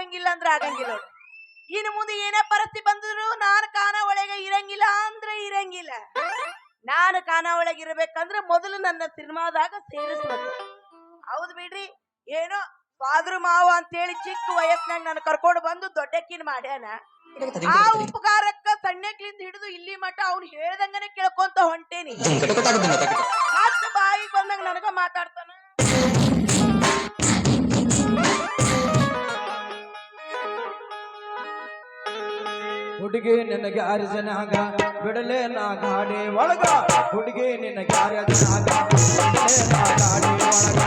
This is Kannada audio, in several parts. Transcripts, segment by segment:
ಆಗಂಗಿಲ್ಲ ಅಂದ್ರೆ ಆಗಂಗಿಲ್ಲ ನೋಡು. ಇನ್ನು ಮುಂದೆ ಏನೇ ಪರಿಸ್ಥಿತಿ ಬಂದ್ರು ನಾನು ಖಾನಾವಳಿಗೆ ಇರಂಗಿಲ್ಲ ಅಂದ್ರೆ ಇರಂಗಿಲ್ಲ. ನಾನು ಖಾನಾವಳಿಗೆ ಇರ್ಬೇಕಂದ್ರೆ ಮೊದಲು ನನ್ನ ಸಿನಿಮಾದಾಗ ಸೇರಿಸ್ಬೇಕು. ಹೌದು ಬಿಡ್ರಿ, ಏನೋ ಫಾದ್ರ ಮಾವ ಅಂತೇಳಿ ಚಿಕ್ಕ ವಯಸ್ಸಿನಾಗ ನಾನು ಕರ್ಕೊಂಡು ಬಂದು ದೊಡ್ಡಕ್ಕಿನ ಮಾಡ್ಯಾನ. ಆ ಉಪಕಾರಕ್ಕ ಸಣ್ಣಕ್ಲಿಂದ ಹಿಡಿದು ಇಲ್ಲಿ ಮಠ ಅವ್ನು ಹೇಳ್ದಂಗನೆ ಕೇಳ್ಕೊಂತ ಹೊಂಟೇನಿ. ಮತ್ತ ಬಾಯಿಗೆ ಬಂದಂಗ ನನಗ ಮಾತಾಡ್ತಾನ. ಹುಡುಗಿ ನಿನಗೆ ಅರ್ಜನಾಗ ಬಿಡಲೇ ನಾ ಗಾಡಿ ಒಳಗ. ಹುಡುಗಿ ನಿನಗೆ ಅರ್ಜನಾಗ ಬಿಡಲೇ ನಾ ಗಾಡಿ ಒಳಗ.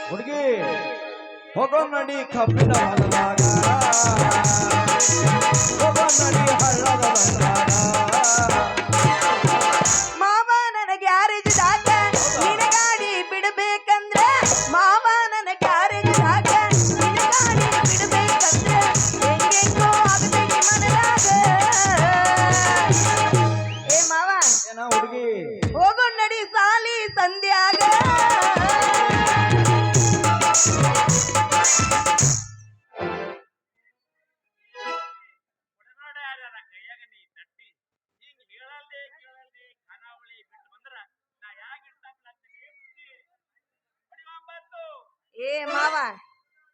ಹುಡುಗಿ ಹೋಗೋ ನಡಿ ಕಬ್ಬಿನ ಹೊಲದಾಗ, ಹೋಗೋ ನಡಿ ಹಳ್ಳದ ಬಂದಾಗ. ಮಾವ ನನ್ನ ಗ್ಯಾರೇಜ್ದಾಗ ನಿನ ಗಾಡಿ ಬಿಡಬೇಕಂದ್ರೆ, ಮಾವ ನನ್ನ ಗ್ಯಾರೇಜ್ದಾಗ ನಿನ ಗಾಡಿ ಬಿಡಬೇಕಂದ್ರೆ ಹೆಂಗೆಂಗೋ ಆಗತೈತಿ ಮನದಾಗ. ಏ ಮಾವ ಏನ ಹುಡುಗಿ ಹೋಗೋ ನಡಿ ಸಾಲಿ ಸಂಧ್ಯಾಗ. ಏ ಮಾವ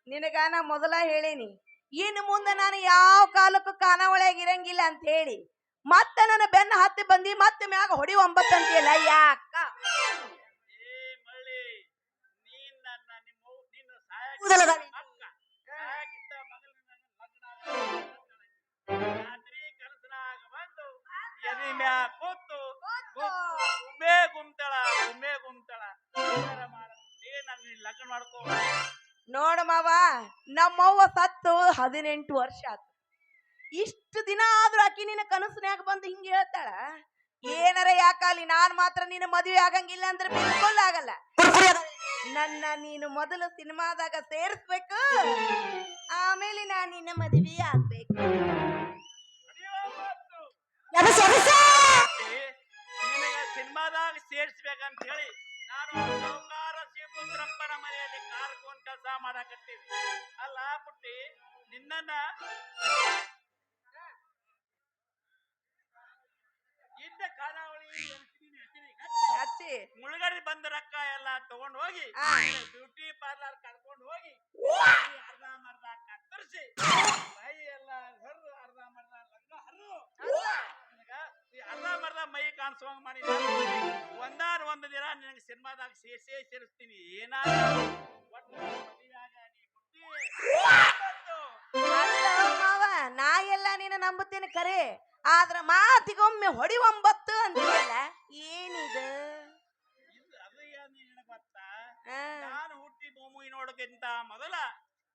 ನಿನಗ ನಾ ಮೊದಲ ಹೇಳೇನಿ, ಇನ್ನು ಮುಂದೆ ನಾನು ಯಾವ ಕಾಲಕ್ಕೂ ಖಾನಾವಳಿಯಾಗ ಇರಂಗಿಲ್ಲ ಅಂತ ಹೇಳಿ. ಮತ್ತೆ ನನ್ನ ಬೆನ್ನ ಹತ್ತಿ ಬಂದಿ ಮತ್ತೆ ಮ್ಯಾಗ ಹೊಡಿ 9 ಅಂತೀಯಲ್ಲ ಯಾಕ? ನೋಡ ಮಾವ, ನಮ್ಮವ್ವ ಸತ್ತು 18 ವರ್ಷ ಆತು. ಇಷ್ಟು ದಿನ ಆದ್ರೂ ಆಕಿ ನಿನ್ನ ಕನಸಿನ್ಯಾಗ ಬಂದು ಹಿಂಗ ಹೇಳ್ತಾಳ. ಏನಾರ ಯಾಕಾಲಿ ನಾನ್ ಮಾತ್ರ ನಿನ್ನ ಮದುವೆ ಆಗಂಗಿಲ್ಲ ಅಂದ್ರೆ ಬಿಲ್ಕುಲ್ ಆಗಲ್ಲ. ನನ್ನ ನೀನು ಮೊದಲು ಸಿನಿಮಾದಾಗ ಸೇರಿಸ್ಬೇಕು, ಆಮೇಲೆ ನಾನ್ ನಿನ್ನ ಮದುವೆ ಆಗ್ಬೇಕು. ಸಿನಿಮಾದಾಗ ಸೇರಿಸ್ಬೇಕಂತ ಹೇಳಿ ನಾನು ಸೌಕಾರ ಶ್ರೀಪುತ್ರಪ್ಪನ ಮನೆಯಲ್ಲಿ ಕಾರ್ಕೊಂಡ್ ಕೆಲಸ ಮಾಡಕತ್ತೀನಿ. ಅಲ್ಲ ಪುಟ್ಟಿ, ನಿನ್ನ ಇದ್ದ ಖಾನಾವಳಿ ಹಚ್ಚಿ ಮುಳುಗಡೆ ಬಂದ ರೊಕ್ಕ ಎಲ್ಲ ತಗೊಂಡು ಹೋಗಿ ಬ್ಯೂಟಿ ಪಾರ್ಲರ್ ಕರ್ಕೊಂಡು ಹೋಗಿ ಅರ್ಧ ಮರ್ಧ ಕತ್ತರಿಸಿ ಮೈ ಎಲ್ಲ ಹರಿದು ಅರ್ಧ ಮರ್ಧ ಲಂಗ ಹರಿದು ಅರ್ಧ ಮರ್ಧ ಮೈ ಕಾಣಿಸುವಂಗ ಮಾಡಿ ಒಂದು ದಿನ ನಿನಗೆ ಸಿನಿಮಾದಾಗ ಸೇರಿಸ್ತೀನಿ. ಏನಾದ್ರು ಮಾವ ನಾ ಎಲ್ಲ ನೀನು ನಂಬುತ್ತೇನೆ ಕರೆ, ಆದ್ರ ಮಾತಿಗೊಮ್ಮೆ ಹೊಡಿ 9 ಅಂತೀಯಲ್ಲ, ಏನಿದು? ಗೊತ್ತಾ, ನಾನು ಹುಟ್ಟಿ ಭೂಮಿ ನೋಡೋಕ್ಕಿಂತ ಮೊದಲ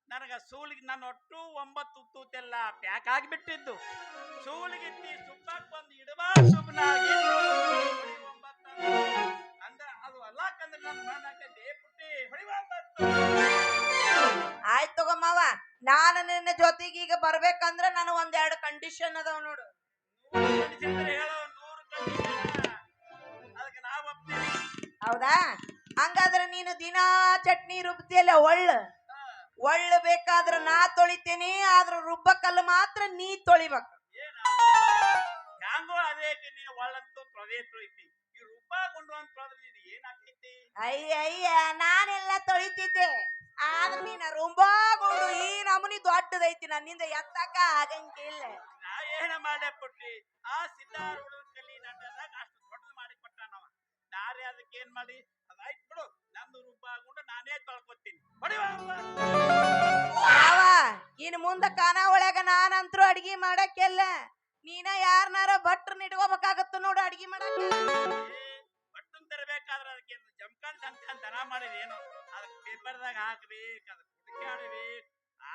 ನನಗ ಸೂಲಿಗೆ ನನ್ನ ಒಟ್ಟು 9 ತೂತೆಲ್ಲ ಪ್ಯಾಕ್ ಆಗಿಬಿಟ್ಟಿದ್ದು. ಸೂಲಿಗಿತ್ತಿ ಸುಬ್ಬಕ್ ಬಂದು ಇಡಬಾ ಸುಬ್ನಾಗಿ ಅಂದ್ರೆ ಅದು ಅಲ್ಲಾಕಂದ್ರೆ ನನ್ನ ಮಣ್ಣಾಕೈತಿ. ಪುಟ್ಟಿ ಹೊಡಿ 9. ಆಯ್ತು ತಗೋ ಮಾವ, ನಾನು ನಿನ್ನ ಜೊತೆಗೆ ಈಗ ಬರ್ಬೇಕಂದ್ರ ನಾನು 1-2 ಕಂಡೀಷನ್ ಅದಾವ ನೋಡು. ಹೇಳೋ 100 ಅದಕ್ಕೆ ನಾವು ಒಪ್ತೀವಿ. ಹೌದಾ? ಹಂಗಾದ್ರೆ ನೀನು ದಿನಾ ಚಟ್ನಿ ರುಬ್ತಿಯಲ್ಲ, ಒಳ್ಳು ಬೇಕಾದ್ರ ನಾ ತೊಳಿತೇನೆ, ಆದ್ರ ರುಬ್ಬಕಲ್ಲು ಮಾತ್ರ ನೀ ತೊಳಿಬೇಕು. ಹ್ಯಾಂಗೋ ಅದೇ ನೀನು ಒಳ್ಳಂತೂ ತೊಳೆದೇ ತೊಳಿತಿ, ಈ ರುಬ್ಬಾಕೊಂಡು ಅಂತ ತೊಳೆದ್ರೆ ನೀನು ಏನಾಗ್ತೈತಿ? ಅಯ್ಯ ನಾನೆಲ್ಲ ತೊಳಿತಿದ್ದೆ, ಆದ್ರ ನೀನ ರುಂಬಾಗೊಂಡು ಈ ನಮೂನಿ ದೊಡ್ಡದೈತಿ, ನನ್ನಿಂದ ಎತ್ತಕ ಆಗಂಗಿಲ್ಲ. ನಾ ಏನ ಮಾಡೇ ಪುಟ್ಟಿ, ಆ ಸಿದ್ದಾರೂಢ ಕಲಿ ನಟದಾಗ ಅಷ್ಟು ದೊಡ್ಡದು ಮಾಡಿ ಕೊಟ್ಟ ನಾವ. ನಾರೇ ಅದಕ್ಕೆ ಏನ್ ಮಾಡಿ, ಅದಾಯ್ತು ಬಿಡು, ನಂದು ರುಬ್ಬಾಗೊಂಡು ನಾನೇ ತೊಳ್ಕೊತೀನಿ. ಇನ್ ಮುಂದ ಖಾನಾವಳಿಯಾಗ ನಾನಂತರೂ ಅಡಿಗೆ ಮಾಡಕ್ಕೆಲ್ಲ ನೀನ ಯಾರನಾರ ಭಟ್ರನ್ನ ಇಟ್ಕೋಬೇಕಾಗತ್ತ ನೋಡು ಅಡಿಗೆ ಮಾಡಕ್ಕೆ. ಭಟ್ರನ್ ತರಬೇಕಾದ್ರೆ ಅದಕ್ಕೆ ಜಮಖಾನ್ ಸಂಖ್ಯಾನ್ ದನ ಮಾಡಿದೇನು, ಅದಕ್ಕೆ ಪೇಪರ್ದಾಗ ಹಾಕ್ಬೇಕು, ಅದಕ್ಕೆ ಹುಡುಕಾಡ್ಬೇಕು,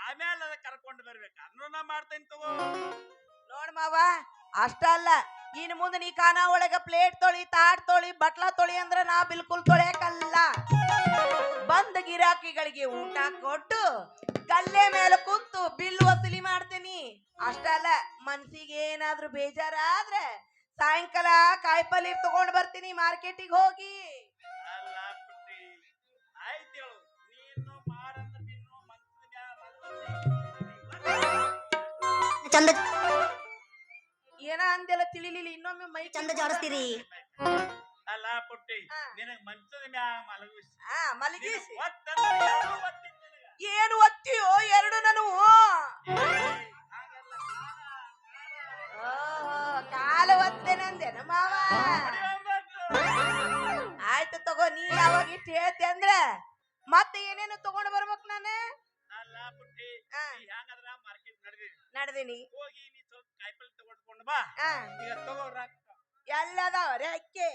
ಆಮೇಲೆ ಅದಕ್ಕೆ ಕರ್ಕೊಂಡು ಬರ್ಬೇಕು. ಅದನ್ನು ನಾ ಮಾಡ್ತೇನೆ ತಗೋ. ನೋಡ್ ಮಾವ, ಅಷ್ಟ ಅಲ್ಲ, ಇನ್ ಮುಂದೆ ನೀ ಖಾನಾವಳಿಯಾಗ ಪ್ಲೇಟ್ ತೊಳಿ, ತಾಟ್ ತೊಳಿ, ಬಟ್ಲಾ ತೊಳಿ ಅಂದ್ರ ನಾ ಬಿಲ್ಕುಲ್ ತೊಳೆಯಕಲ್ಲ. ಬಂದ ಗಿರಾಕಿಗಳಿಗೆ ಊಟ ಕೊಟ್ಟು ಕಲ್ಲೆ ಮೇಲೆ ಕುಂತು ಬಿಲ್ ವಸೂಲಿ ಮಾಡ್ತೀನಿ. ಅಷ್ಟ ಅಲ್ಲ, ಮನ್ಸಿಗೆ ಏನಾದ್ರೂ ಬೇಜಾರಾದ್ರೆ ಸಾಯಂಕಾಲ ಕಾಯಿಪಲ್ಲೆ ತಗೊಂಡ್ ಬರ್ತೀನಿ ಮಾರ್ಕೆಟಿಗೆ ಹೋಗಿ. ಅಲ್ಲ ಪುಟ್ಟಿ, ಆಯ್ತು ಹೇಳು. ಚಂದ ಏನ ಅಂದೆಲ್ಲ ತಿಳಿಲಿಲ್ಲ ಇನ್ನೊಮ್ಮೆ ಮೈ ಚಂದ ಜಾಡಿಸ್ತೀರಿ. ಅಲ್ಲ ಪುಟ್ಟಿ ಹಾ. ನಿನಗ್ ಮಂಚದ ಮ್ಯಾಗ ಮಲಗಿಸಿ ಮಲಗಿಸಿ ಒತ್ತಂದ್ರೆ ಎರಡು ಒತ್ತಿದ್ ನಿನಗ. ಏನು ಒತ್ತಿಯೋ ಎರಡು ನಾನು ಹಾಗಲ್ಲ, ಕಾಲ ಒತ್ತೇನಂದೇನ ಮಾವ ಹೊಡಿವಂಬತ್ತು. ಆಯ್ತು ತಗೋ ನೀ ಯಾವಾಗ ಇಟ್ಟು ಹೇಳ್ತಿ ಅಂದ್ರ ಮತ್ತೆ ಏನೇನು ತಗೊಂಡ್ ಬರ್ಬೇಕು ನಾನು ಅಲ್ಲ ಪುಟ್ಟಿ ಹಾ. ನೀ ಹ್ಯಾಂಗದ್ರ ಮಾರ್ಕೆಟ್ ನಡೆದಿ ನಡ್ದೀನಿ ಹೋಗಿ ನೀ ಸ್ವಲ್ಪ ಕಾಯಿಪಲ್ಲೆ ತಗೊಂಡ್ಕೊಂಡು ಬಾ. ಈಗ ತಗೋ ರೊಕ್ಕ. ಎಲ್ಲದಾವ್ರೆ ಅಕ್ಕಿ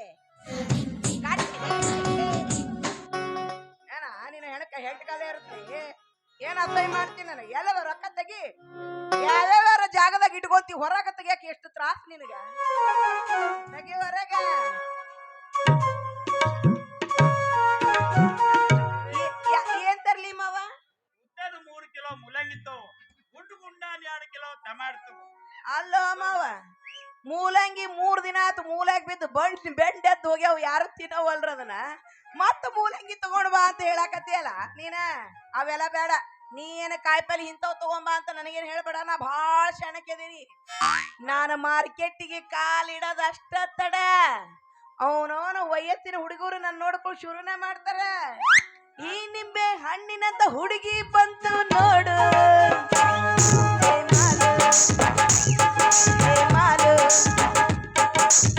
ಏನ ನಿನ್ನ ಹೆಂಟ್ ಕಾಲ ಇರುತ್ತೆ ಏನ್ ಅಸಹ್ಯ ಮಾಡ್ತೀನಿ ನನಗೆ ಎಲ್ಲದ ರೊಕ್ಕ ತೆಗಿ ಯಾವ್ಯಾವ ಜಾಗದಾಗ ಇಟ್ಕೊಂತಿ ಹೊರಗ ತೆಗಿಯಕ ಎಷ್ಟು ತ್ರಾಸ ನಿನಗ ತೆಗಿ ಹೊರಗ ಏನ್ ತರ್ಲಿ ಮಾವ ಉದ್ದದ 3 ಕಿಲೋ ಮೂಲಂಗಿ ತಗೋ. ಗುಂಡು ಗುಂಡಾನ್ 2 ಕಿಲೋ ಟಮಾಟೊ ತಗೋ. ಅಲ್ಲೋ ಮಾವ ಮೂಲಂಗಿ 3 ದಿನ ಆತು ಮೂಲಾಗಿ ಬಿದ್ದು ಬೆಂಡ್ ಎದ್ದು ಹೋಗ್ಯಾವ ಯಾರು ತಿನ್ನವಲ್ರ ಅದನ್ನ ಮತ್ತ ಮೂಲಂಗಿ ತಗೊಂಡ್ ಬಾ ಅಂತ ಹೇಳಾಕತ್ತಿಯಲ್ಲ ನೀನ ಅವೆಲ್ಲ ಬೇಡ ನೀ ಏನ ಕಾಯಿಪಲ್ಲೆ ಇಂಥವ್ ತಗೊಂಬಾ ಅಂತ ನನಗೇನ್ ಹೇಳ್ಬೇಡ ನಾ ಭಾಳ ಶಣಕ್ಯದೀನಿ ನಾನು ಮಾರ್ಕೆಟಿಗೆ ಕಾಲಿಡೋದು ಅಷ್ಟ ತಡ ಅವನವನ ವಯಸ್ಸಿನ ಹುಡುಗರು ನನ್ನ ನೋಡ್ಕೊಂಡು ಶುರುನೇ ಮಾಡ್ತಾರ ಈ ನಿಂಬೆ ಹಣ್ಣಿನಂತ ಹುಡುಗಿ ಬಂತು ನೋಡು ಮಾಲು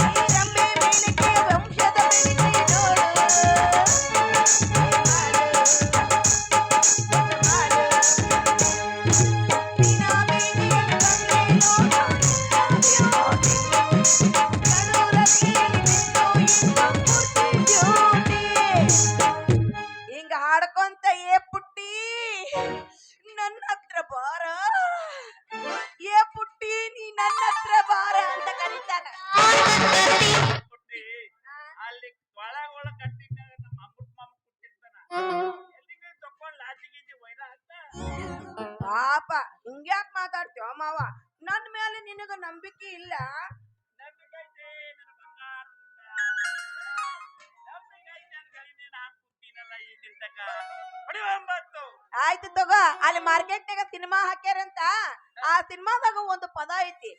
ಈ ರಂಬೆ ಮೇಲಕ್ಕೆ ವಂಶದ ಬೆಳಕೆ ನೋಡು ಹಿಂಗ ಹಾಡ್ಕೊಂತ ಏ ಪುಟ್ಟಿ ನನ್ನ ಹತ್ರ ಬಾರ ಏ ಪುಟ್ಟಿ ನೀ ನನ್ನ ಹತ್ರ ಬಾರ ಅಂತ ಕರೀತಾರ ಪುಟ್ಟಿ ಅಲ್ಲಿ ಒಳ ಕಟ್ಟಿದ್ದಾಗ ನಮ್ಮ ಅಮೃತ ಮಾಮ ಕೊಟ್ಟಿರ್ತಾನ. ಎಲ್ಲಿಗೆ ತಕೊಂಡ್ ಲಾಜಿ ಗೀಜಿ ವೈರ ಅಂತ. ಪಾಪ ಹಿಂಗ್ಯಾಕ್ ಮಾತಾಡ್ತೀವ ಮಾವ ನನ್ನ ಮೇಲೆ ನಿನಗ ನಂಬಿಕೆ ಇಲ್ಲ ನಂಬಿಕೆ ಐತೆ ನನ್ನ ಬಂಗಾರ ಉಂಡ. ನಂಬಿಕೆ ಐತೆ ಅಂತ ಹೇಳಿ ನೀನ್ ಹಾಕ್ಬಿಟ್ಟಿನಲ್ಲ ಈ ದಿನತಕ. ಹೊಡಿವಂಬತ್ತು. ಆಯ್ತು ತಗೋ ಅಲ್ಲಿ ಮಾರ್ಕೆಟ್ನಾಗ ಸಿನಿಮಾ ಹಾಕ್ಯಾರಂತ ಆ ಸಿನಿಮಾದಾಗ ಒಂದು ಪದ ಐತಿ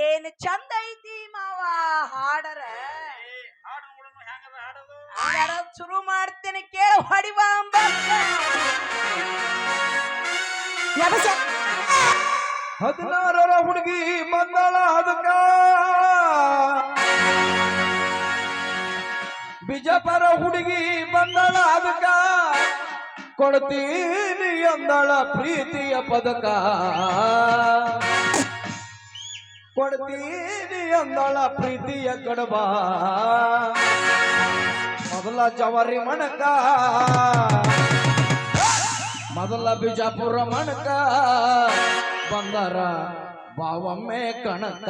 ಏನ್ ಚಂದ ಐತಿ ಮಾವ ಹಾಡರ ಹಾಡು ನೋಡೋಣ ಹೆಂಗದ ಹಾಡೋದು. ಹಾಡರ ಶುರು ಮಾಡ್ತೇನೆ ಕೇಳ ಹೊಡಿವ ಅಂಬ ವ್ಯವಸಾಯ 16ರ ಹುಡುಗಿ ಬಂದಾಳ ಅದಕ್ಕ ಬಿಜಾಪುರ ಹುಡುಗಿ ಬಂದಾಳ ಅದಕ್ಕ ಕೊಡ್ತೀನಿ ಅಂದಾಳ ಪ್ರೀತಿಯ ಪದಕ ಕೊಡ್ತೀನಿ ಅಂದಾಳ ಪ್ರೀತಿಯ ಕಡಬ ಮೊದಲ ಜವಾರಿ ಮಣಕ ಮೊದಲ ಬಿಜಾಪುರ ಮಣಕ ಬಂದಾರ ಬಾವಮ್ಮೆ ಕಣಕ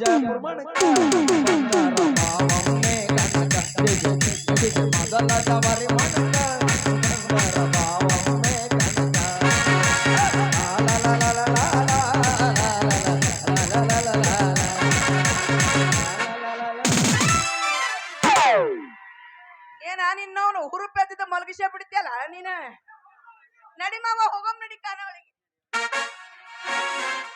ಬಿಜಾಪುರ ಮಣಕ ಬಂದಾರ ಬಾವಮ್ಮೆ ಕನಕ ಮೊದಲ ಜವಾರಿ ಮಣಕ ಬಂದಾರ ಬಾವಮ್ಮೆ ಕನಕ ಏನ ನಿನ್ನವನು ಹುರುಪೆದ್ದ ಮಲಗಿಸೇ ಬಿಡ್ತಿಯಲ್ಲ ನೀನ ನಡಿ ಮಾವ ಹೋಗಮ್ ನಡಿ ಖಾನಾವಳಿಗೆ